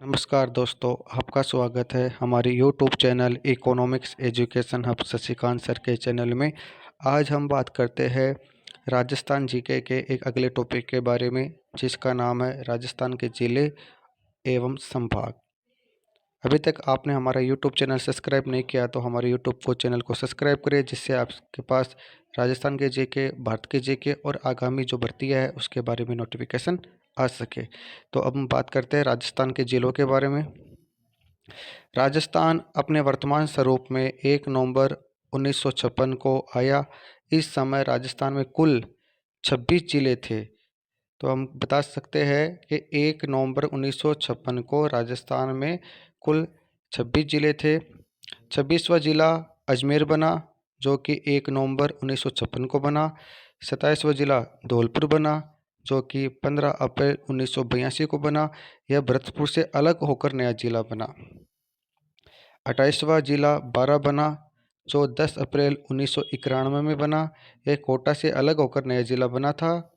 नमस्कार दोस्तों, आपका स्वागत है हमारे YouTube channel economics education hub Shashikant sir के चैनल में। आज हम बात करते हैं राजस्थान जीके के एक अगले टॉपिक के बारे में, जिसका नाम है राजस्थान के जिले एवं संभाग। अभी तक आपने हमारा यूट्यूब चैनल सब्सक्राइब नहीं किया तो हमारे यूट्यूब को चैनल को सब्सक्राइब करें, जिससे आपके पास राजस्थान के जीके, भारत के जीके और आगामी जो भर्तियाँ है उसके बारे में नोटिफिकेशन आ सके। तो अब हम बात करते हैं राजस्थान के जिलों के बारे में। राजस्थान अपने वर्तमान स्वरूप में 1 नवंबर 1956 को आया। इस समय राजस्थान में कुल 26 जिले थे। तो हम बता सकते हैं कि 1 नवंबर 1956 को राजस्थान में कुल 26 जिले थे। 26वां जिला अजमेर बना, जो कि 1 नवंबर 1956 को बना। 27वां जिला धौलपुर बना, जो कि 15 अप्रैल 1982 को बना। यह भरतपुर से अलग होकर नया जिला बना। 28वां जिला बारा बना, जो 10 अप्रैल 1991 में बना। यह कोटा से अलग होकर नया जिला बना था।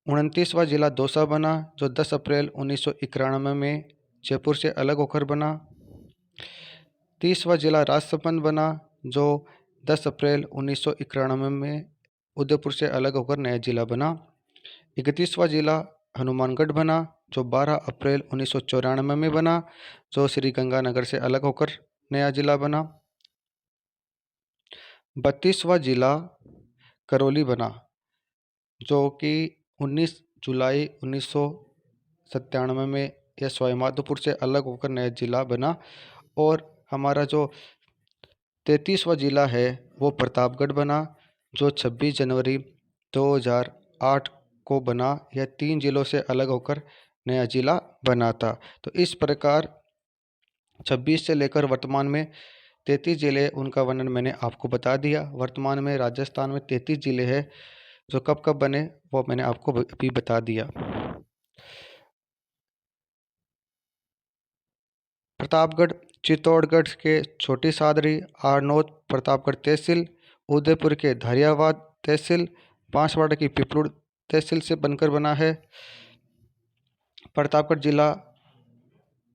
29वां जिला दौसा बना, जो 10 अप्रैल 1991 में जयपुर से अलग होकर बना। 30वां जिला राजसमंद बना, जो 10 अप्रैल 1991 में उदयपुर से अलग होकर नया जिला बना। 31वां जिला हनुमानगढ़ बना, जो 12 अप्रैल 1994 में बना, जो श्री गंगानगर से अलग होकर नया जिला बना। 32वां जिला करौली बना, जो कि 19 जुलाई 1997 में यह सवाईमाधोपुर से अलग होकर नया जिला बना। और हमारा जो 33वां जिला है वो प्रतापगढ़ बना, जो 26 जनवरी 2008 को बना। यह 3 जिलों से अलग होकर नया जिला बना था। तो इस प्रकार 26 से लेकर वर्तमान में 33 जिले, उनका वर्णन मैंने आपको बता दिया। वर्तमान में राजस्थान में 33 जिले हैं, जो कब कब बने वो मैंने आपको अभी बता दिया। प्रतापगढ़ चित्तौड़गढ़ के छोटी सादरी, आरनौत प्रतापगढ़ तहसील, उदयपुर के धारियावाद तहसील, बांसवाड़ा की पिपलुड़ तहसील से बनकर बना है। प्रतापगढ़ जिला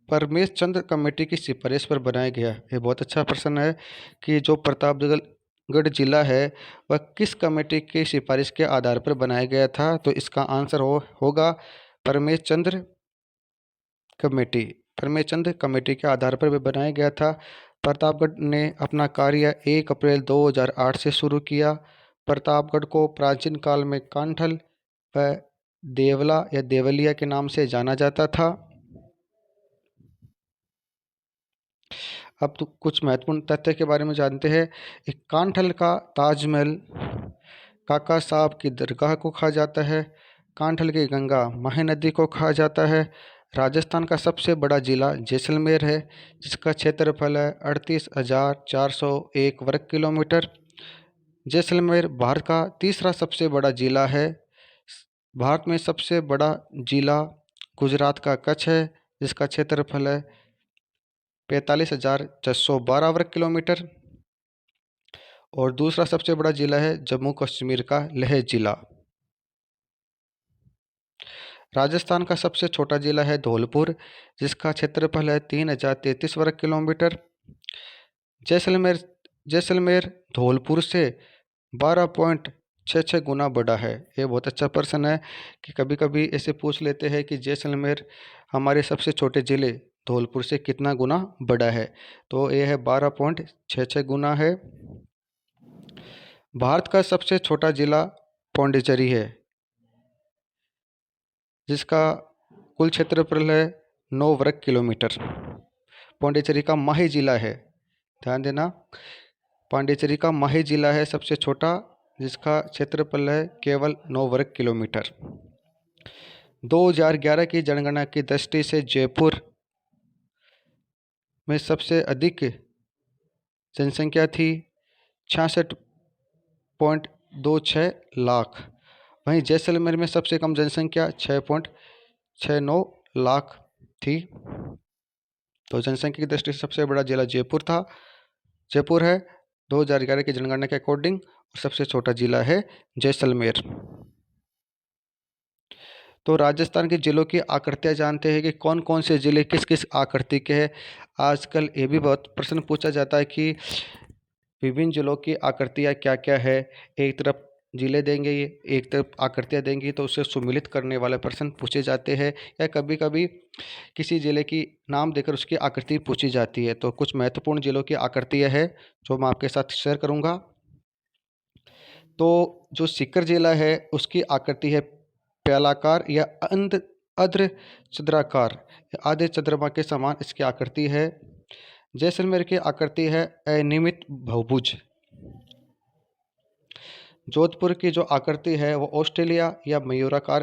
परमेश चंद्र कमेटी की सिफारिश पर बनाया गया। ये बहुत अच्छा प्रश्न है कि जो प्रतापगढ़ जिला है वह किस कमेटी की सिफारिश के आधार पर बनाया गया था। तो इसका आंसर होगा परमेश चंद्र कमेटी। परमेश चंद्र कमेटी के आधार पर भी बनाया गया था। प्रतापगढ़ ने अपना कार्य 1 अप्रैल 2008 से शुरू किया। प्रतापगढ़ को प्राचीन काल में कांठल व देवला या देवलिया के नाम से जाना जाता था। अब तो कुछ महत्वपूर्ण तथ्य के बारे में जानते हैं। एक कांठल का ताजमहल, काका साहब की दरगाह को कहा जाता है। कांठल की गंगा महानदी को कहा जाता है। राजस्थान का सबसे बड़ा जिला जैसलमेर है, जिसका क्षेत्रफल है 38,401 वर्ग किलोमीटर। जैसलमेर भारत का तीसरा सबसे बड़ा जिला है। भारत में सबसे बड़ा जिला गुजरात का कच्छ है, जिसका क्षेत्रफल है 45,612 वर्ग किलोमीटर। और दूसरा सबसे बड़ा जिला है जम्मू कश्मीर का लेह जिला। राजस्थान का सबसे छोटा जिला है धौलपुर, जिसका क्षेत्रफल है 3,033 वर्ग किलोमीटर। जैसलमेर जैसलमेर धौलपुर से 12.66 गुना बड़ा है। ये बहुत अच्छा प्रश्न है कि कभी कभी ऐसे पूछ लेते हैं कि जैसलमेर हमारे सबसे छोटे ज़िले धौलपुर से कितना गुना बड़ा है। तो ये है 12.66 गुना है। भारत का सबसे छोटा जिला पौंडीचेरी है, जिसका कुल क्षेत्रफल है 9 वर्ग किलोमीटर। पौंडीचेरी का माही जिला है, ध्यान देना, पांडिचेरी का माही जिला है सबसे छोटा, जिसका क्षेत्रफल है केवल 9 वर्ग किलोमीटर। 2011 की जनगणना की दृष्टि से जयपुर में सबसे अधिक जनसंख्या थी 66.26 लाख। वहीं जैसलमेर में सबसे कम जनसंख्या 6.69 लाख थी। तो जनसंख्या की दृष्टि से सबसे बड़ा जिला जयपुर है 2011 की जनगणना के अकॉर्डिंग। और सबसे छोटा जिला है जैसलमेर। तो राजस्थान के ज़िलों की आकृतियाँ जानते हैं कि कौन कौन से ज़िले किस किस आकृति के हैं। आजकल ये भी बहुत प्रश्न पूछा जाता है कि विभिन्न जिलों की आकृतियाँ क्या-क्या है। एक तरफ ज़िले देंगे ये, एक तरफ आकृतियाँ देंगी, तो उससे सुमेलित करने वाले प्रश्न पूछे जाते हैं या कभी-कभी किसी ज़िले की नाम देकर उसकी आकृति पूछी जाती है। तो कुछ महत्वपूर्ण ज़िलों की आकृतियाँ हैं जो मैं आपके साथ शेयर करूँगा। तो जो सीकर ज़िला है उसकी आकृति है प्यालाकार या अर्ध चंद्राकार, आधे चंद्रमा के समान इसकी आकृति है। जैसलमेर की आकृति है अनियमित बहुभुज। जोधपुर की जो आकृति है वो ऑस्ट्रेलिया या मयूराकार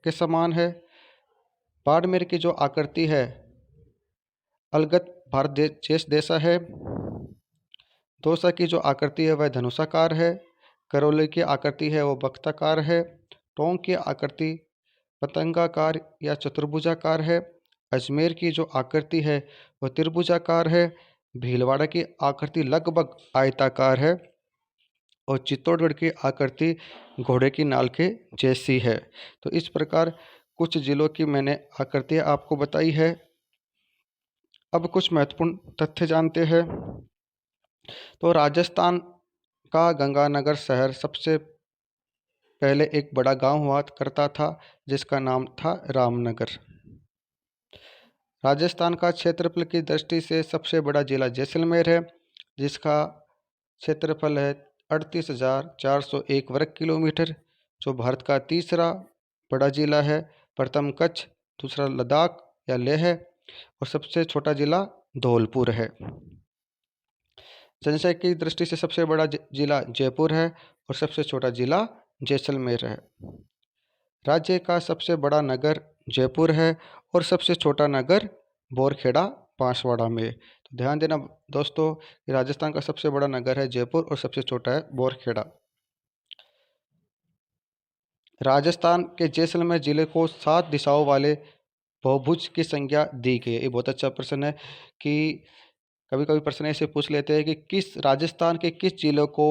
के समान है। बाड़मेर की जो आकृति है अलगत भारत जैसा है। दौसा की जो आकृति है वह धनुषाकार है। करौली की आकृति है वो बख्ताकार है। टोंक की आकृति पतंगाकार या चतुर्भुजाकार है। अजमेर की जो आकृति है वह त्रिभुजाकार है। भीलवाड़ा की आकृति लगभग आयताकार है और चित्तौड़गढ़ की आकृति घोड़े की नाल के जैसी है। तो इस प्रकार कुछ ज़िलों की मैंने आकृतियाँ आपको बताई है। अब कुछ महत्वपूर्ण तथ्य जानते हैं। तो राजस्थान का गंगानगर शहर सबसे पहले एक बड़ा गांव हुआ करता था जिसका नाम था रामनगर। राजस्थान का क्षेत्रफल की दृष्टि से सबसे बड़ा जिला जैसलमेर है जिसका क्षेत्रफल है 38,401 वर्ग किलोमीटर, जो भारत का तीसरा बड़ा जिला है। प्रथम कच्छ, दूसरा लद्दाख या लेह और सबसे छोटा जिला धौलपुर है। जनसंख्या की दृष्टि से सबसे बड़ा जिला जयपुर है और सबसे छोटा जिला जैसलमेर है। राज्य का सबसे बड़ा नगर जयपुर है और सबसे छोटा नगर बोरखेड़ा बांसवाड़ा में। तो ध्यान देना दोस्तों कि राजस्थान का सबसे बड़ा नगर है जयपुर और सबसे छोटा है बोरखेड़ा। राजस्थान के जैसलमेर जिले को 7 दिशाओं वाले बहुभुज की संज्ञा दी गई है। ये बहुत अच्छा प्रश्न है कि कभी कभी प्रश्न ऐसे पूछ लेते हैं कि किस राजस्थान के किस जिले को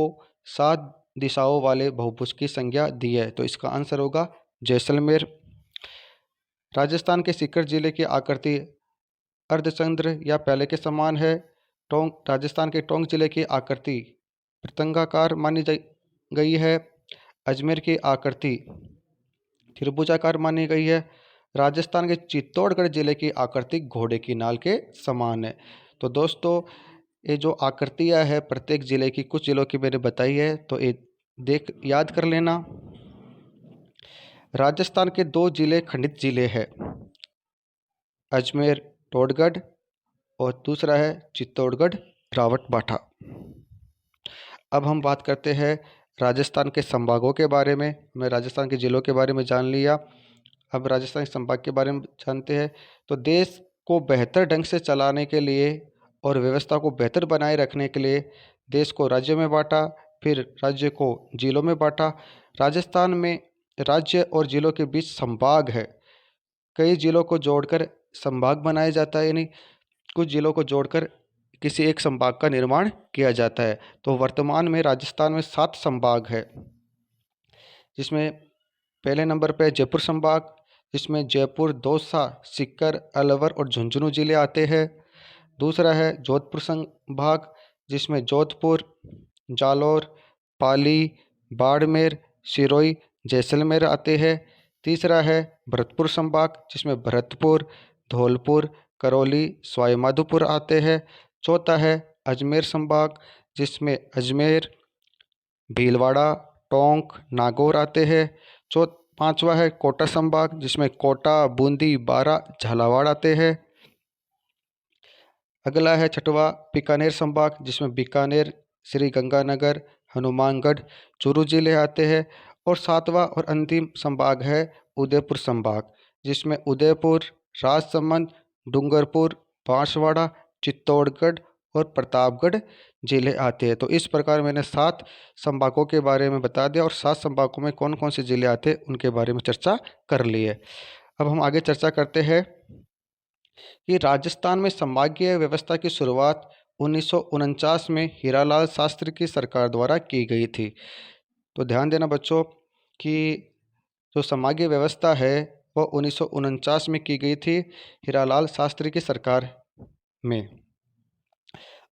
7 दिशाओं वाले बहुभुज की संज्ञा दी है। तो इसका आंसर होगा जैसलमेर। राजस्थान के सीकर जिले की आकृति अर्धचंद्र या प्याले के समान है। राजस्थान के टोंक जिले की आकृति पतंगाकार मानी गई है। अजमेर की आकृति त्रिभुजाकार मानी गई है। राजस्थान के चित्तौड़गढ़ जिले की आकृति घोड़े की नाल के समान है। तो दोस्तों ये जो आकृतियाँ है प्रत्येक जिले की, कुछ जिलों की मैंने बताई है, तो ये याद कर लेना। राजस्थान के 2 जिले खंडित जिले हैं, अजमेर टोडगढ़ और दूसरा है चित्तौड़गढ़ रावतबाठा। अब हम बात करते हैं राजस्थान के संभागों के बारे में। मैं राजस्थान के ज़िलों के बारे में जान लिया, अब राजस्थान के संभाग के बारे में जानते हैं। तो देश को बेहतर ढंग से चलाने के लिए और व्यवस्था को बेहतर बनाए रखने के लिए देश को राज्यों में बांटा, फिर राज्य को ज़िलों में बांटा। राजस्थान में राज्य और ज़िलों के बीच संभाग है। कई ज़िलों को जोड़कर संभाग बनाया जाता है, यानी कुछ ज़िलों को जोड़कर किसी एक संभाग का निर्माण किया जाता है। तो वर्तमान में राजस्थान में 7 संभाग है, जिसमें पहले नंबर पर जयपुर संभाग, जिसमें जयपुर, दौसा, सीकर, अलवर और झुंझुनू जिले आते हैं। दूसरा है जोधपुर संभाग, जिसमें जोधपुर, जालौर, पाली, बाड़मेर, सिरोही, जैसलमेर आते हैं। तीसरा है भरतपुर संभाग, जिसमें भरतपुर, धौलपुर, करौली, सवाई माधोपुर आते हैं। चौथा है अजमेर संभाग, जिसमें अजमेर, भीलवाड़ा, टोंक, नागौर आते हैं। पांचवा है कोटा संभाग, जिसमें कोटा, बूंदी, बारा, झालावाड़ आते हैं। अगला है छठवा बीकानेर संभाग, जिसमें बीकानेर, श्री गंगानगर, हनुमानगढ़, चूरू जिले आते हैं। और सातवां और अंतिम संभाग है उदयपुर संभाग, जिसमें उदयपुर, राजसमंद, डूंगरपुर, बांसवाड़ा, चित्तौड़गढ़ और प्रतापगढ़ जिले आते हैं। तो इस प्रकार मैंने 7 संभागों के बारे में बता दिया और 7 संभागों में कौन कौन से जिले आते हैं उनके बारे में चर्चा कर ली है। अब हम आगे चर्चा करते हैं कि राजस्थान में संभागीय व्यवस्था की शुरुआत 1949 में हीरालाल शास्त्री की सरकार द्वारा की गई थी। तो ध्यान देना बच्चों कि जो संभागीय व्यवस्था है वो 1949 में की गई थी हीरालाल शास्त्री की सरकार में।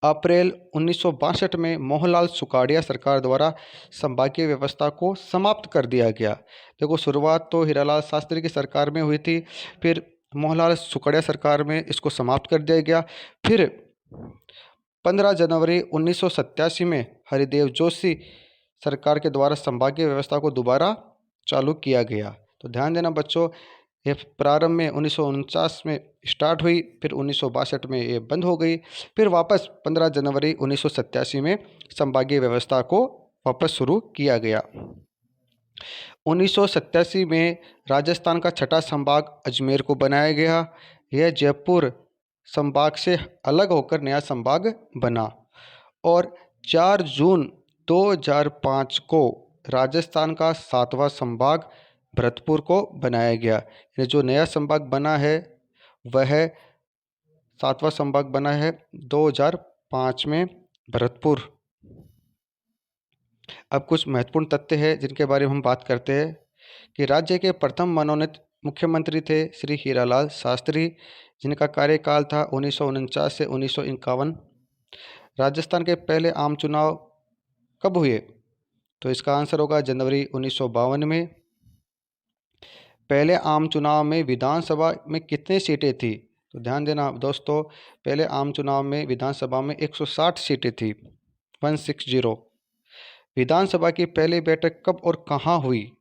अप्रैल 1962 में मोहनलाल सुखाड़िया सरकार द्वारा संभागीय व्यवस्था को समाप्त कर दिया गया। देखो, शुरुआत तो हीरालाल शास्त्री की सरकार में हुई थी, फिर मोहनलाल सुखाड़िया सरकार में इसको समाप्त कर दिया गया। फिर 15 जनवरी 1987 में हरिदेव जोशी सरकार के द्वारा संभागीय व्यवस्था को दोबारा चालू किया गया। तो ध्यान देना बच्चों, ये प्रारंभ में 1949 में स्टार्ट हुई, फिर 1962 में ये बंद हो गई, फिर वापस 15 जनवरी 1987 में संभागीय व्यवस्था को वापस शुरू किया गया। 1987 में राजस्थान का छठा संभाग अजमेर को बनाया गया। यह जयपुर संभाग से अलग होकर नया संभाग बना और 4 जून 2005 को राजस्थान का 7वां संभाग भरतपुर को बनाया गया। ये जो नया संभाग बना है वह 7वां संभाग बना है 2005 में भरतपुर। अब कुछ महत्वपूर्ण तथ्य हैं जिनके बारे में हम बात करते हैं कि राज्य के प्रथम मनोनीत मुख्यमंत्री थे श्री हीरालाल शास्त्री, जिनका कार्यकाल था 1949 से 1951। राजस्थान के पहले आम चुनाव कब हुए? तो इसका आंसर होगा जनवरी 1952 में। पहले आम चुनाव में विधानसभा में कितनी सीटें थी? तो ध्यान देना दोस्तों, पहले आम चुनाव में विधानसभा में 160 सीटें थी, 160। विधानसभा की पहली बैठक कब और कहाँ हुई?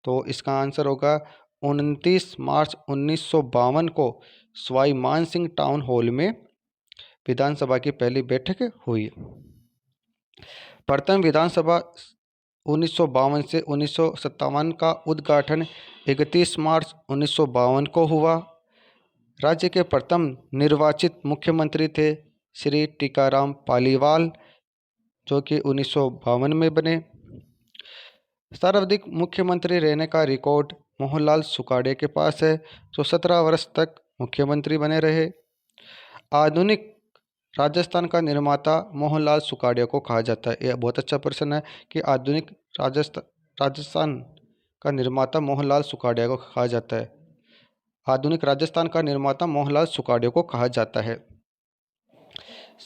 तो इसका आंसर होगा 29 मार्च 1952 को सवाई मानसिंह टाउन हॉल में विधानसभा की पहली बैठक हुई। प्रथम विधानसभा 1952 से 1957 का उद्घाटन 31 मार्च 1952 को हुआ। राज्य के प्रथम निर्वाचित मुख्यमंत्री थे श्री टीकाराम पालीवाल, जो कि 1952 में बने। सर्वाधिक मुख्यमंत्री रहने का रिकॉर्ड मोहनलाल सुखाड़े के पास है, जो 17 वर्ष तक मुख्यमंत्री बने रहे। आधुनिक राजस्थान का निर्माता मोहनलाल सुखाड़िया को कहा जाता है। यह बहुत अच्छा प्रश्न है कि आधुनिक राजस्थान का निर्माता मोहनलाल सुखाड़िया को कहा जाता है। आधुनिक राजस्थान का निर्माता मोहनलाल सुखाड़िया को कहा जाता है।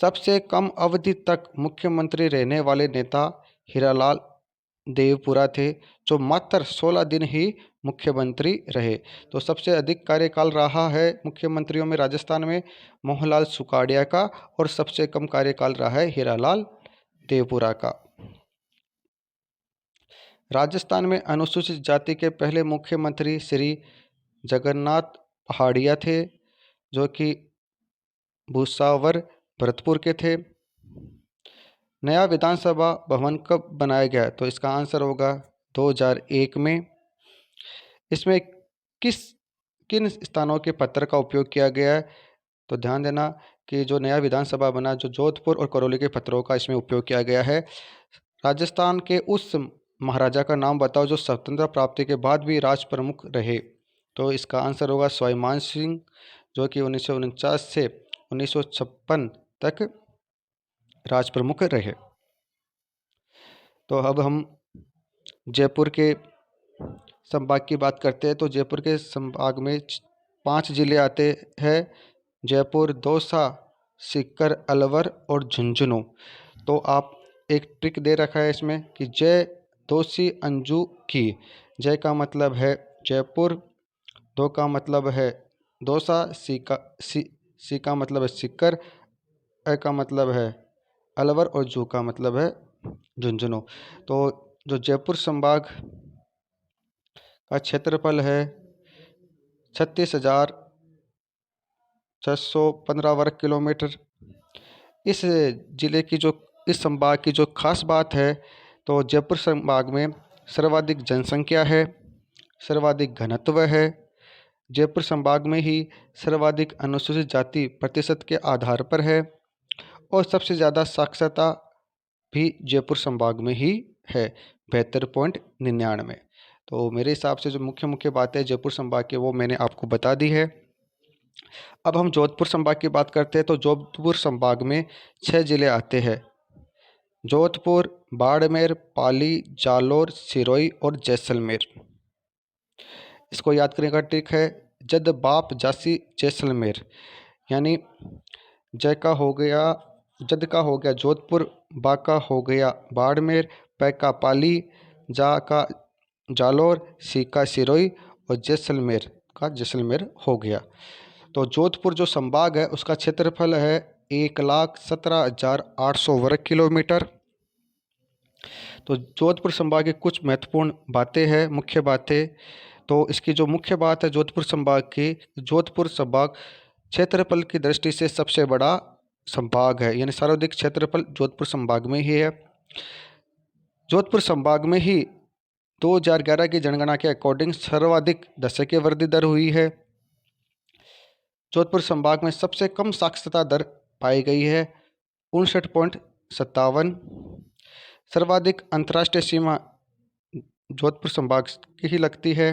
सबसे कम अवधि तक मुख्यमंत्री रहने वाले नेता हीरालाल देवपुरा थे, जो मात्र 16 दिन ही मुख्यमंत्री रहे। तो सबसे अधिक कार्यकाल रहा है मुख्यमंत्रियों में राजस्थान में मोहनलाल सुखाड़िया का, और सबसे कम कार्यकाल रहा है हीरालाल देवपुरा का। राजस्थान में अनुसूचित जाति के पहले मुख्यमंत्री श्री जगन्नाथ पहाड़िया थे, जो कि भूसावर भरतपुर के थे। नया विधानसभा भवन कब बनाया गया? तो इसका आंसर होगा 2001 में। इसमें किन स्थानों के पत्थर का उपयोग किया गया है? तो ध्यान देना कि जो नया विधानसभा बना, जो जोधपुर और करौली के पत्थरों का इसमें उपयोग किया गया है। राजस्थान के उस महाराजा का नाम बताओ जो स्वतंत्रता प्राप्ति के बाद भी राज प्रमुख रहे। तो इसका आंसर होगा सवाई मान सिंह, जो कि 1949 से 1956 तक राज प्रमुख रहे। तो अब हम जयपुर के संभाग की बात करते हैं। तो जयपुर के संभाग में 5 जिले आते हैं: जयपुर, दौसा, सीकर, अलवर और झुंझुनू। तो आप एक ट्रिक दे रखा है इसमें कि जय दोषी अंजू की। जय का मतलब है जयपुर, दो का मतलब है दौसा, सी का मतलब है सीकर, अ का मतलब है अलवर और जू का मतलब है झुंझुनू। तो जो जयपुर संभाग का क्षेत्रफल है 36,615 वर्ग किलोमीटर। इस जिले की जो इस संभाग की जो खास बात है, तो जयपुर संभाग में सर्वाधिक जनसंख्या है, सर्वाधिक घनत्व है। जयपुर संभाग में ही सर्वाधिक अनुसूचित जाति प्रतिशत के आधार पर है, और सबसे ज़्यादा साक्षरता भी जयपुर संभाग में ही है, 72.99। तो मेरे हिसाब से जो मुख्य बातें जयपुर संभाग के वो मैंने आपको बता दी है। अब हम जोधपुर संभाग की बात करते हैं। तो जोधपुर संभाग में 6 जिले आते हैं: जोधपुर, बाड़मेर, पाली, जालोर, सिरोही और जैसलमेर। इसको याद करने का ट्रिक है जद बाप जासी जैसलमेर, यानी जय का हो गया, जद का हो गया जोधपुर, बा का हो गया बाड़मेर, पै का पाली, जा का जालौर, सी का सिरोही और जैसलमेर का जैसलमेर हो गया। तो जोधपुर जो संभाग है उसका क्षेत्रफल है 1,17,800 वर्ग किलोमीटर। तो जोधपुर संभाग की कुछ महत्वपूर्ण बातें हैं, मुख्य बातें। तो इसकी जो मुख्य बात है जोधपुर संभाग की, जोधपुर संभाग क्षेत्रफल की दृष्टि से सबसे बड़ा संभाग है, यानी सर्वाधिक क्षेत्रफल जोधपुर संभाग में ही है। जोधपुर संभाग में ही 2011 की जनगणना के अकॉर्डिंग सर्वाधिक दशकीय वृद्धि दर हुई है। जोधपुर संभाग में सबसे कम साक्षरता दर पाई गई है 59.57। सर्वाधिक अंतर्राष्ट्रीय सीमा जोधपुर संभाग की ही लगती है।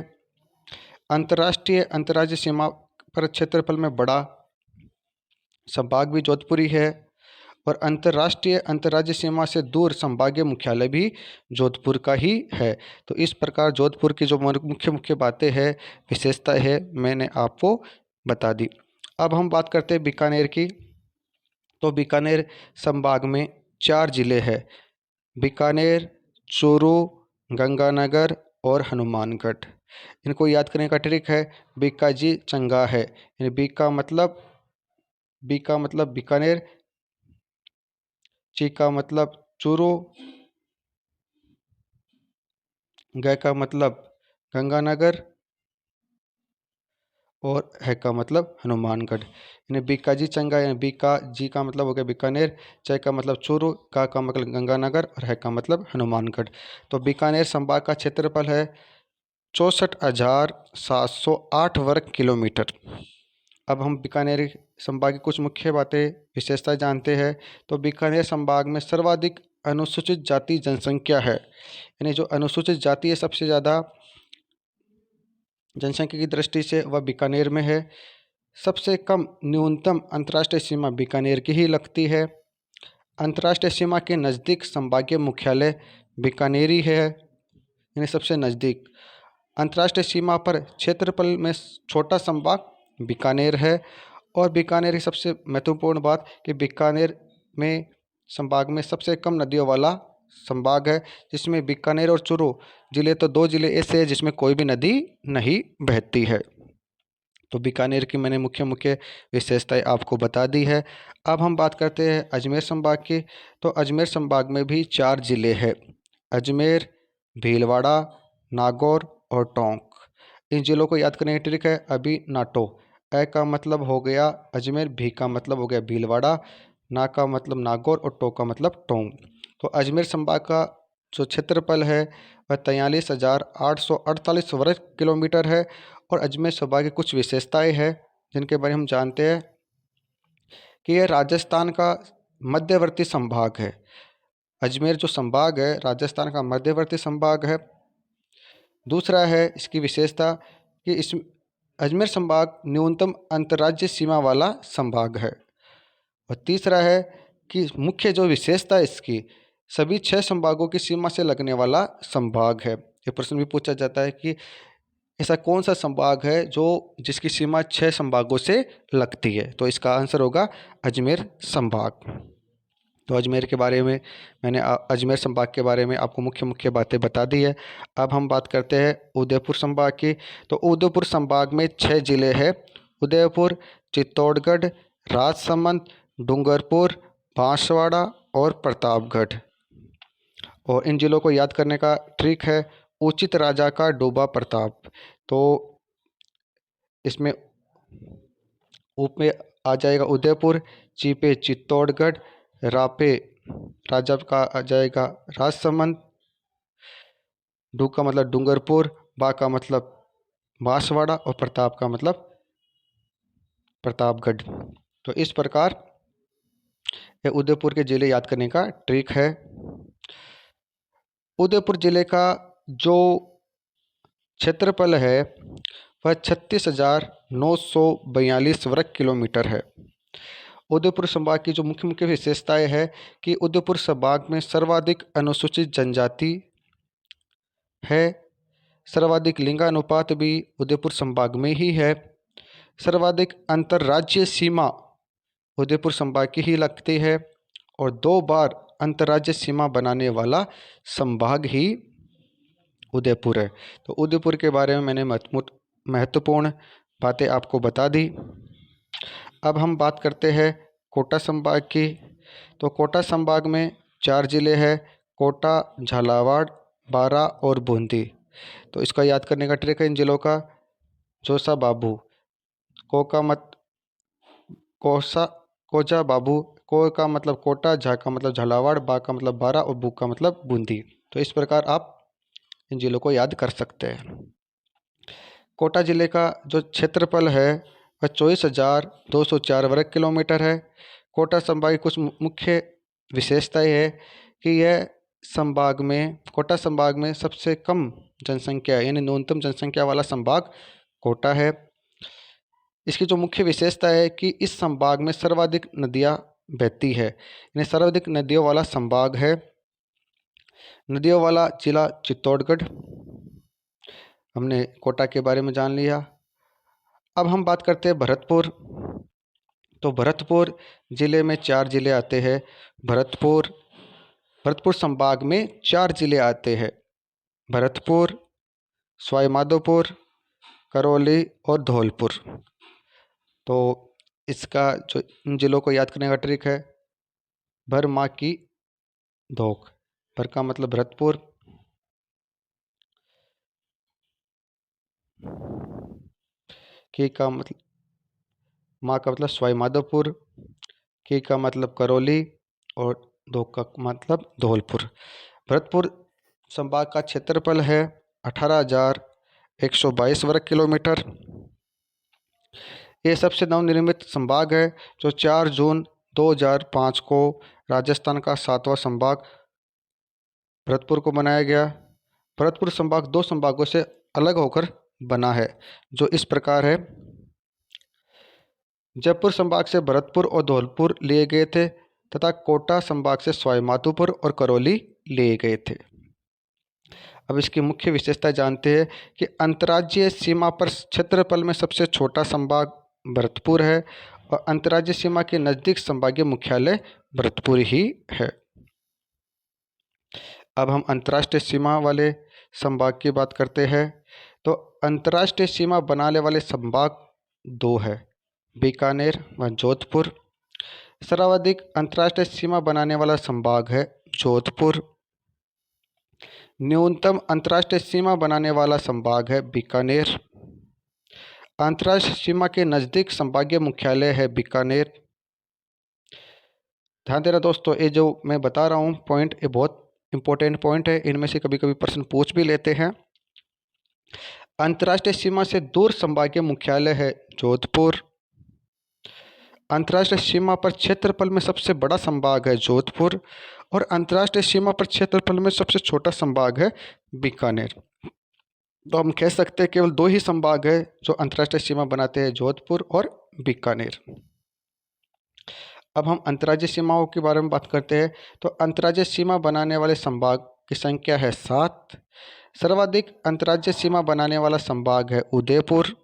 अंतर्राष्ट्रीय अंतर्राज्यीय सीमा पर क्षेत्रफल में बड़ा संभाग भी जोधपुर ही है और अंतर्राष्ट्रीय अंतर्राज्यीय सीमा से दूर संभागीय मुख्यालय भी जोधपुर का ही है। तो इस प्रकार जोधपुर की जो मुख्य मुख्य बातें हैं, विशेषताएं है, मैंने आपको बता दी। अब हम बात करते हैं बीकानेर की। तो बीकानेर संभाग में 4 जिले हैं, बीकानेर, चूरू, गंगानगर और हनुमानगढ़। इनको याद करने का ट्रिक है बीकाजी चंगा है, यानी बी का मतलब बीकानेर, ची का मतलब चूरू, ग का मतलब गंगानगर और है का मतलब हनुमानगढ़। यानी बीका जी चंगा, यानी बीका जी का मतलब हो गया बीकानेर, च का मतलब चूरू, का मतलब गंगानगर और है का मतलब हनुमानगढ़। तो बीकानेर संभाग का क्षेत्रफल है 64,708 वर्ग किलोमीटर। अब हम बीकानेर संभाग की कुछ मुख्य बातें, विशेषता जानते हैं। तो बीकानेर संभाग में सर्वाधिक अनुसूचित जाति जनसंख्या है, यानी जो अनुसूचित जाति है सबसे ज़्यादा जनसंख्या की दृष्टि से वह बीकानेर में है। सबसे कम न्यूनतम अंतर्राष्ट्रीय सीमा बीकानेर की ही लगती है। अंतर्राष्ट्रीय सीमा के नज़दीक संभागीय मुख्यालय बीकानेर ही है, यानी सबसे नज़दीक। अंतर्राष्ट्रीय सीमा पर क्षेत्रफल में छोटा संभाग बीकानेर है। और बीकानेर की सबसे महत्वपूर्ण बात कि बीकानेर में संभाग में सबसे कम नदियों वाला संभाग है, जिसमें बीकानेर और चूरू जिले, तो 2 जिले ऐसे हैं जिसमें कोई भी नदी नहीं बहती है। तो बीकानेर की मैंने मुख्य मुख्य विशेषताएं आपको बता दी है। अब हम बात करते हैं अजमेर संभाग की। तो अजमेर संभाग में भी 4 जिले हैं, अजमेर, भीलवाड़ा, नागौर और टोंक। इन जिलों को याद करने की ट्रिक है अभी नाटो। ए का मतलब हो गया अजमेर, भी का मतलब हो गया भीलवाड़ा, ना का मतलब नागौर और टो का मतलब टोंक। तो अजमेर संभाग का जो क्षेत्रफल है वह 43,848 वर्ग किलोमीटर है। और अजमेर संभाग की कुछ विशेषताएं हैं जिनके बारे में हम जानते हैं कि यह राजस्थान का मध्यवर्ती संभाग है। अजमेर जो संभाग है राजस्थान का मध्यवर्ती संभाग है। दूसरा है इसकी विशेषता कि इस अजमेर संभाग न्यूनतम अंतर्राज्यीय सीमा वाला संभाग है। और तीसरा है कि मुख्य जो विशेषता है इसकी, सभी 6 संभागों की सीमा से लगने वाला संभाग है। ये प्रश्न भी पूछा जाता है कि ऐसा कौन सा संभाग है जो जिसकी सीमा 6 संभागों से लगती है, तो इसका आंसर होगा अजमेर संभाग। तो अजमेर के बारे में मैंने अजमेर संभाग के बारे में आपको मुख्य मुख्य बातें बता दी है। अब हम बात करते हैं उदयपुर संभाग की। तो उदयपुर संभाग में 6 जिले हैं, उदयपुर, चित्तौड़गढ़, राजसमंद, डूंगरपुर, बांसवाड़ा और प्रतापगढ़। और इन जिलों को याद करने का ट्रिक है उचित राजा का डूबा प्रताप। तो इसमें उप में आ जाएगा उदयपुर, ची पे चित्तौड़गढ़, रा पे राजा का आ जाएगा राजसमंद, डू का मतलब डूंगरपुर, बा का मतलब बांसवाड़ा और प्रताप का मतलब प्रतापगढ़। तो इस प्रकार ये उदयपुर के जिले याद करने का ट्रिक है। उदयपुर जिले का जो क्षेत्रफल है वह 36,942 वर्ग किलोमीटर है। उदयपुर संभाग की जो मुख्य मुख्य विशेषताएं है कि उदयपुर संभाग में सर्वाधिक अनुसूचित जनजाति है। सर्वाधिक लिंगानुपात भी उदयपुर संभाग में ही है। सर्वाधिक अंतर्राज्यीय सीमा उदयपुर संभाग की ही लगती है और 2 बार अंतर्राज्यीय सीमा बनाने वाला संभाग ही उदयपुर है। तो उदयपुर के बारे में मैंने महत्वपूर्ण बातें आपको बता दी। अब हम बात करते हैं कोटा संभाग की। तो कोटा संभाग में 4 ज़िले हैं, कोटा, झालावाड़, बारा और बूंदी। तो इसका याद करने का ट्रिक है इन ज़िलों का। जोसा बाबू, को का मत कोसा कोजा बाबू, को का मतलब कोटा, झा का मतलब झालावाड़, बा का मतलब बारा और बू का मतलब बूंदी। तो इस प्रकार आप इन ज़िलों को याद कर सकते हैं। कोटा ज़िले का जो क्षेत्रफल है वह 24,204 वर्ग किलोमीटर है। कोटा संभाग की कुछ मुख्य विशेषताएं है कि यह कोटा संभाग में सबसे कम जनसंख्या यानी न्यूनतम जनसंख्या वाला संभाग कोटा है। इसकी जो मुख्य विशेषता है कि इस संभाग में सर्वाधिक नदियाँ बहती है, यानी सर्वाधिक नदियों वाला संभाग है। नदियों वाला जिला चित्तौड़गढ़। हमने कोटा के बारे में जान लिया। अब हम बात करते हैं भरतपुर। तो भरतपुर ज़िले में 4 ज़िले आते हैं। भरतपुर संभाग में 4 ज़िले आते हैं। भरतपुर, सवाई माधोपुर, करौली और धौलपुर। तो इसका जो इन ज़िलों को याद करने का ट्रिक है, भर माँ की धोख। भर का मतलब भरतपुर, की का मतलब माँ का मतलब सवाई माधोपुर, की का मतलब करौली और धोख का मतलब धौलपुर। भरतपुर संभाग का क्षेत्रफल है 18,122 वर्ग किलोमीटर। ये सबसे नवनिर्मित संभाग है जो 4 जून 2005 को राजस्थान का 7वां संभाग भरतपुर को बनाया गया। भरतपुर संभाग 2 संभागों से अलग होकर बना है, जो इस प्रकार है। जयपुर संभाग से भरतपुर और धौलपुर लिए गए थे तथा कोटा संभाग से सवाई माधोपुर और करौली लिए गए थे। अब इसकी मुख्य विशेषता जानते हैं कि अंतर्राज्यीय सीमा पर क्षेत्रफल में सबसे छोटा संभाग भरतपुर है और अंतर्राज्यीय सीमा के नज़दीक संभागीय मुख्यालय भरतपुर ही है। अब हम अंतर्राष्ट्रीय सीमा वाले संभाग की बात करते हैं। तो अंतर्राष्ट्रीय सीमा बनाने वाले संभाग 2 है, बीकानेर व जोधपुर। सर्वाधिक अंतर्राष्ट्रीय सीमा बनाने वाला संभाग है जोधपुर। न्यूनतम अंतर्राष्ट्रीय सीमा बनाने वाला संभाग है बीकानेर। अंतर्राष्ट्रीय सीमा के नज़दीक संभागीय मुख्यालय है बीकानेर। ध्यान देना दोस्तों, ये जो मैं बता रहा हूँ पॉइंट, ये बहुत इंपॉर्टेंट पॉइंट है। इनमें से कभी कभी प्रश्न पूछ भी लेते हैं। अंतर्राष्ट्रीय सीमा से दूर संभागीय मुख्यालय है जोधपुर। अंतर्राष्ट्रीय सीमा पर क्षेत्रफल में सबसे बड़ा संभाग है जोधपुर और अंतर्राष्ट्रीय सीमा पर क्षेत्रफल में सबसे छोटा संभाग है बीकानेर। तो हम कह सकते हैं केवल 2 ही संभाग है जो अंतर्राष्ट्रीय सीमा बनाते हैं, जोधपुर और बीकानेर। अब हम अंतर्राज्यीय सीमाओं के बारे में बात करते हैं। तो अंतर्राज्यीय सीमा बनाने वाले संभाग की संख्या है 7। सर्वाधिक अंतर्राज्यीय सीमा बनाने वाला संभाग है उदयपुर।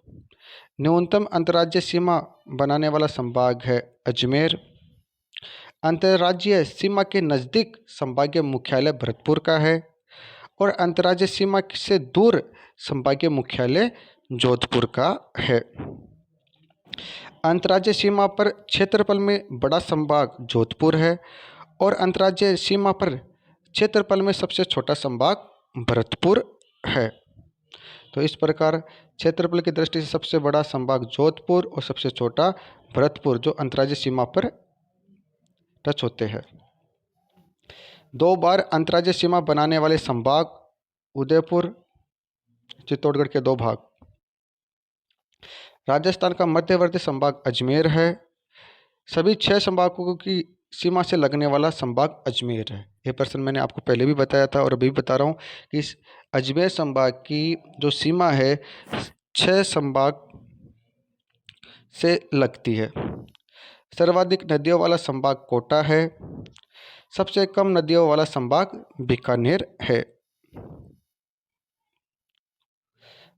न्यूनतम अंतर्राज्यीय सीमा बनाने वाला संभाग है अजमेर। अंतर्राज्यीय सीमा के नज़दीक संभागीय मुख्यालय भरतपुर का है और अंतर्राज्यीय सीमा से दूर संभागीय मुख्यालय जोधपुर का है। अंतर्राज्यीय सीमा पर क्षेत्रफल में बड़ा संभाग जोधपुर है और अंतर्राज्यीय सीमा पर क्षेत्रफल में सबसे छोटा संभाग भरतपुर है। तो इस प्रकार क्षेत्रफल की दृष्टि से सबसे बड़ा संभाग जोधपुर और सबसे छोटा भरतपुर, जो अंतर्राज्यीय सीमा पर टच होते हैं। 2 बार अंतर्राज्यीय सीमा बनाने वाले संभाग उदयपुर, चित्तौड़गढ़ के 2 भाग। राजस्थान का मध्यवर्ती संभाग अजमेर है। सभी 6 संभागों की सीमा से लगने वाला संभाग अजमेर है। ये प्रश्न मैंने आपको पहले भी बताया था और अभी भी बता रहा हूँ कि इस अजमेर संभाग की जो सीमा है 6 संभाग से लगती है। सर्वाधिक नदियों वाला संभाग कोटा है। सबसे कम नदियों वाला संभाग बीकानेर है।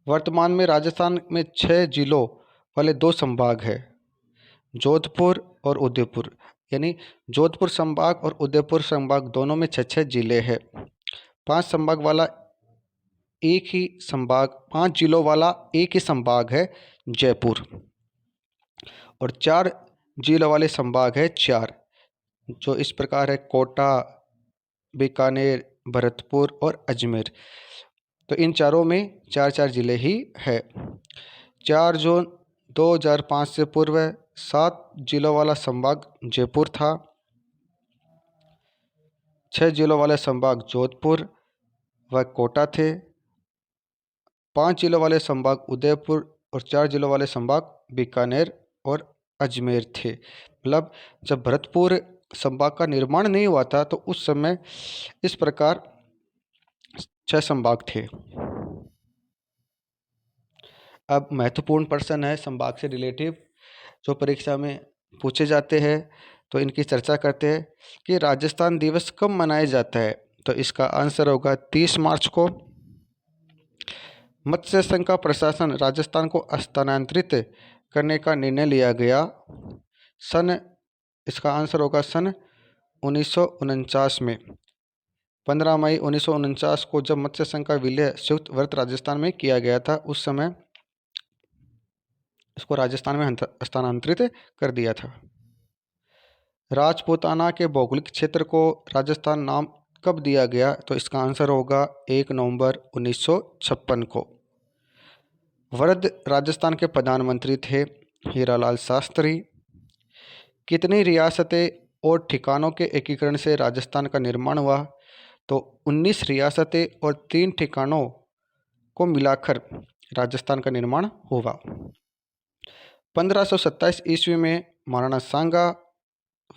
वर्तमान में राजस्थान में 6 जिलों वाले 2 संभाग हैं, जोधपुर और उदयपुर। यानी जोधपुर संभाग और उदयपुर संभाग दोनों में 6-6 जिले हैं। 5 संभाग वाला एक ही संभाग 5 जिलों वाला एक ही संभाग है जयपुर, और 4 जिलों वाले संभाग है 4, जो इस प्रकार है कोटा, बीकानेर, भरतपुर और अजमेर। तो इन चारों में 4-4 जिले ही है। 4 जून 2005 से पूर्व 7 जिलों वाला संभाग जयपुर था। 6 जिलों वाले संभाग जोधपुर व कोटा थे। 5 जिलों वाले संभाग उदयपुर और 4 जिलों वाले संभाग बीकानेर और अजमेर थे। मतलब जब भरतपुर संभाग का निर्माण नहीं हुआ था तो उस समय इस प्रकार 6 संभाग थे। अब महत्वपूर्ण प्रश्न है संभाग से रिलेटिव, जो परीक्षा में पूछे जाते हैं, तो इनकी चर्चा करते हैं कि राजस्थान दिवस कब मनाया जाता है। तो इसका आंसर होगा 30 मार्च को। मत्स्य संघ का प्रशासन राजस्थान को स्थानांतरित करने का निर्णय लिया गया इसका आंसर होगा सन 1949 में। 15 मई 1949 को जब मत्स्य संघ का विलय संयुक्त वर्त राजस्थान में किया गया था, उस समय इसको राजस्थान में स्थानांतरित कर दिया था। राजपूताना के भौगोलिक क्षेत्र को राजस्थान नाम कब दिया गया। तो इसका आंसर होगा 1 नवंबर 1956 को। वृद्ध राजस्थान के प्रधानमंत्री थे हीरालाल शास्त्री। कितनी रियासतें और ठिकानों के एकीकरण से राजस्थान का निर्माण हुआ। तो 19 रियासतें और 3 ठिकानों को मिलाकर राजस्थान का निर्माण हुआ। 1527 ईस्वी में महाराणा सांगा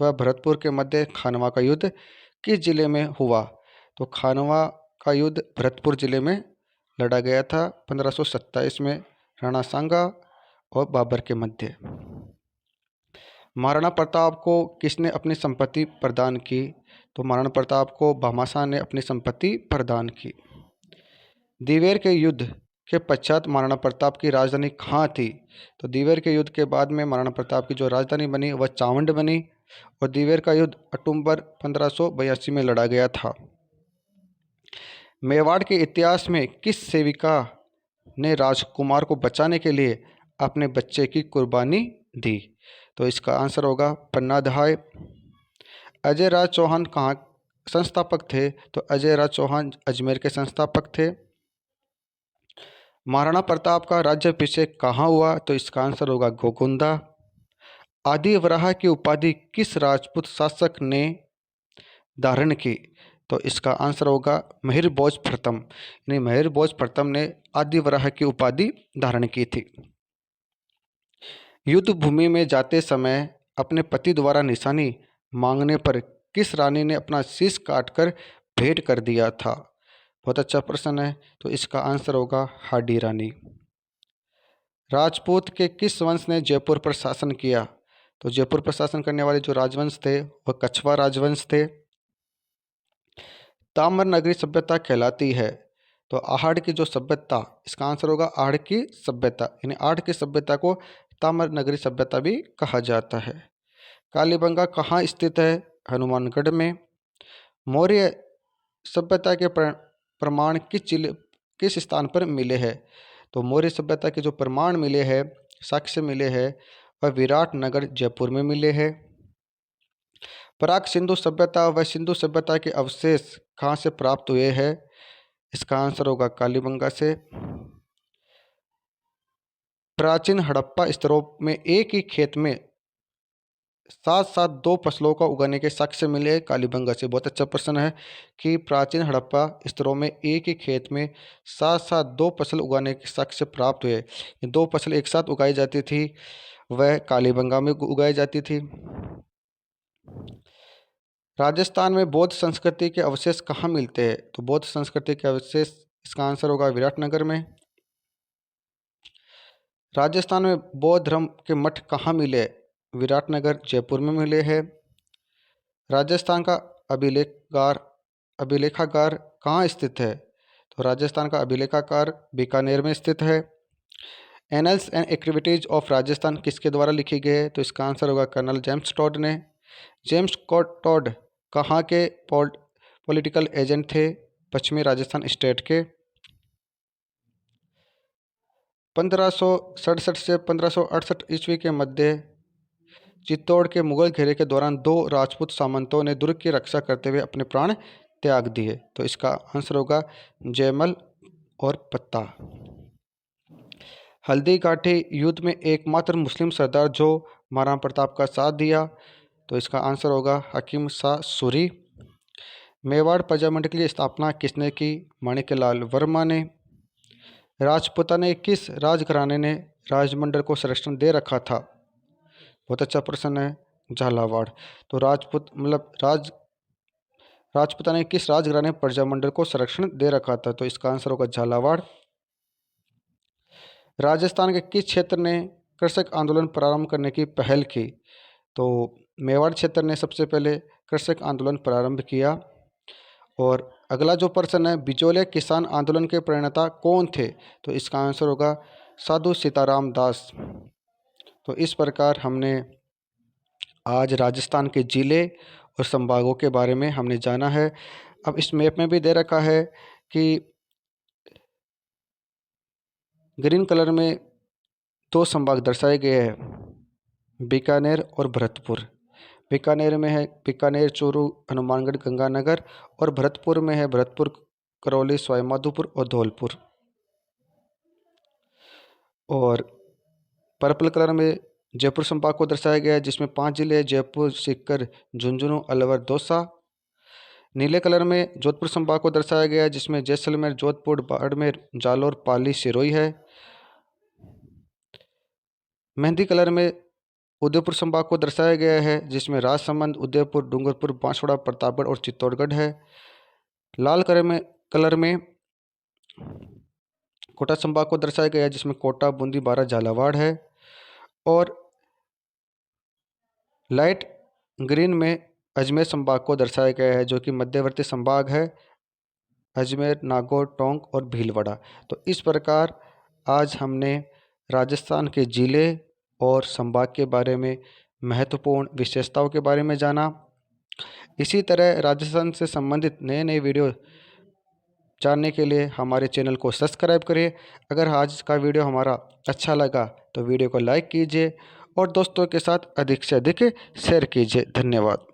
व भरतपुर के मध्य खानवा का युद्ध किस जिले में हुआ। तो खानवा का युद्ध भरतपुर जिले में लड़ा गया था 1527 में राणा सांगा और बाबर के मध्य। महाराणा प्रताप को किसने अपनी संपत्ति प्रदान की। तो महाराणा प्रताप को भामाशाह ने अपनी संपत्ति प्रदान की। दिवेर के युद्ध के पश्चात महाराणा प्रताप की राजधानी कहाँ थी। तो दिवेर के युद्ध के बाद में महाराणा प्रताप की जो राजधानी बनी वह चावंड बनी, और दिवेर का युद्ध अक्टूबर 1582 में लड़ा गया था। मेवाड़ के इतिहास में किस सेविका ने राजकुमार को बचाने के लिए अपने बच्चे की कुर्बानी दी। तो इसका आंसर होगा पन्नाधाय। अजय राज चौहान कहाँ संस्थापक थे। तो अजय राज चौहान अजमेर के संस्थापक थे। महाराणा प्रताप का राज्याभिषेक कहाँ हुआ। तो इसका आंसर होगा गोकुंदा। आदिवराह की उपाधि किस राजपूत शासक ने धारण की। तो इसका आंसर होगा महिर भोज प्रथम। यानी महिर भोज प्रथम ने आदिवराह की उपाधि धारण की थी। युद्ध भूमि में जाते समय अपने पति द्वारा निशानी मांगने पर किस रानी ने अपना शीश काटकर भेंट कर दिया था। बहुत अच्छा प्रश्न है। तो इसका आंसर होगा हाडी रानी। राजपूत के किस वंश ने जयपुर पर शासन किया। तो जयपुर पर शासन करने वाले जो राजवंश थे वह कछवा राजवंश थे। ताम्र नगरी सभ्यता कहलाती है। तो आहड़ की जो सभ्यता, इसका आंसर होगा आहड़ की सभ्यता। यानी आहड़ की सभ्यता को ताम्र नगरी सभ्यता भी कहा जाता है। कालीबंगा कहाँ स्थित है। हनुमानगढ़ में। मौर्य सभ्यता के प्रमाण किस स्थान पर मिले हैं। तो मौर्य सभ्यता के जो प्रमाण मिले हैं, साक्ष्य मिले हैं, वह विराटनगर जयपुर में मिले हैं। प्राक सिंधु सभ्यता व सिंधु सभ्यता के अवशेष कहाँ से प्राप्त हुए हैं। इसका आंसर होगा कालीबंगा से। प्राचीन हड़प्पा स्तरों में एक ही खेत में साथ साथ 2 फसलों का उगाने के साक्ष्य मिले कालीबंगा से। बहुत अच्छा प्रश्न है कि प्राचीन हड़प्पा स्तरों में एक ही खेत में साथ साथ 2 फसल उगाने के साक्ष्य प्राप्त हुए। 2 फसल एक साथ उगाई जाती थी, वह कालीबंगा में उगाई जाती थी। राजस्थान में बौद्ध संस्कृति के अवशेष कहाँ मिलते हैं। तो बौद्ध संस्कृति के अवशेष, इसका आंसर होगा विराटनगर में। राजस्थान में बौद्ध धर्म के मठ कहाँ मिले। विराटनगर जयपुर में मिले हैं। राजस्थान का अभिलेखागार कहाँ स्थित है। तो राजस्थान का अभिलेखागार बीकानेर में स्थित है। Annuls and activities of Rajasthan किसके द्वारा लिखी गई है? तो इसका आंसर होगा कर्नल जेम्स टॉड ने। जेम्स टॉड कहाँ के पॉलिटिकल एजेंट थे? पश्चिमी राजस्थान स्टेट के। 1567 से 1568 ईस्वी के मध्य चित्तौड़ के मुगल घेरे के दौरान 2 राजपूत सामंतों ने दुर्ग की रक्षा करते हुए अपने प्राण त्याग दिए। तो इसका आंसर होगा जयमल और पत्ता। हल्दी घाटी युद्ध में एकमात्र मुस्लिम सरदार जो महाराणा प्रताप का साथ दिया, तो इसका आंसर होगा हकीम शाह सूरी। मेवाड़ प्रजामंडल की स्थापना किसने की? माणिक्यलाल वर्मा ने। राजपूताना किस राजघराने ने राजमंडल को संरक्षण दे रखा था? बहुत अच्छा प्रश्न है, झालावाड़। तो राजपूताना ने किस राजघराने ने प्रजामंडल को संरक्षण दे रखा था? तो इसका आंसर होगा झालावाड़। राजस्थान के किस क्षेत्र ने कृषक आंदोलन प्रारंभ करने की पहल की? तो मेवाड़ क्षेत्र ने सबसे पहले कृषक आंदोलन प्रारंभ किया। और अगला जो प्रश्न है, बिचौलिया किसान आंदोलन के प्रणेता कौन थे? तो इसका आंसर होगा साधु सीताराम दास। तो इस प्रकार हमने आज राजस्थान के जिले और संभागों के बारे में हमने जाना है। अब इस मैप में भी दे रखा है कि ग्रीन कलर में 2 संभाग दर्शाए गए हैं, बीकानेर और भरतपुर। बीकानेर में है बीकानेर, चूरू, हनुमानगढ़, गंगानगर, और भरतपुर में है भरतपुर, करौली, सवाईमाधोपुर और धौलपुर। और पर्पल कलर में जयपुर संभाग को दर्शाया गया है, जिसमें 5 जिले हैं, जयपुर, सीकर, झुंझुनू, अलवर, दौसा। नीले कलर में जोधपुर संभाग को दर्शाया गया है, जिसमें जैसलमेर, जोधपुर, बाड़मेर, जालौर, पाली, सिरोही है। मेहंदी कलर में उदयपुर संभाग को दर्शाया गया है, जिसमें राजसमंद, उदयपुर, डूंगरपुर, बांसवाड़ा, प्रतापगढ़ और चित्तौड़गढ़ है। लाल कलर में कोटा संभाग को दर्शाया गया है, जिसमें कोटा, बूंदी, बारां, झालावाड़ है। और लाइट ग्रीन में अजमेर संभाग को दर्शाया गया है, जो कि मध्यवर्ती संभाग है, अजमेर, नागौर, टोंक और भीलवाड़ा। तो इस प्रकार आज हमने राजस्थान के जिले और संभाग के बारे में महत्वपूर्ण विशेषताओं के बारे में जाना। इसी तरह राजस्थान से संबंधित नए नए वीडियो जानने के लिए हमारे चैनल को सब्सक्राइब करिए। अगर आज का वीडियो हमारा अच्छा लगा तो वीडियो को लाइक कीजिए और दोस्तों के साथ अधिक से अधिक शेयर कीजिए। धन्यवाद।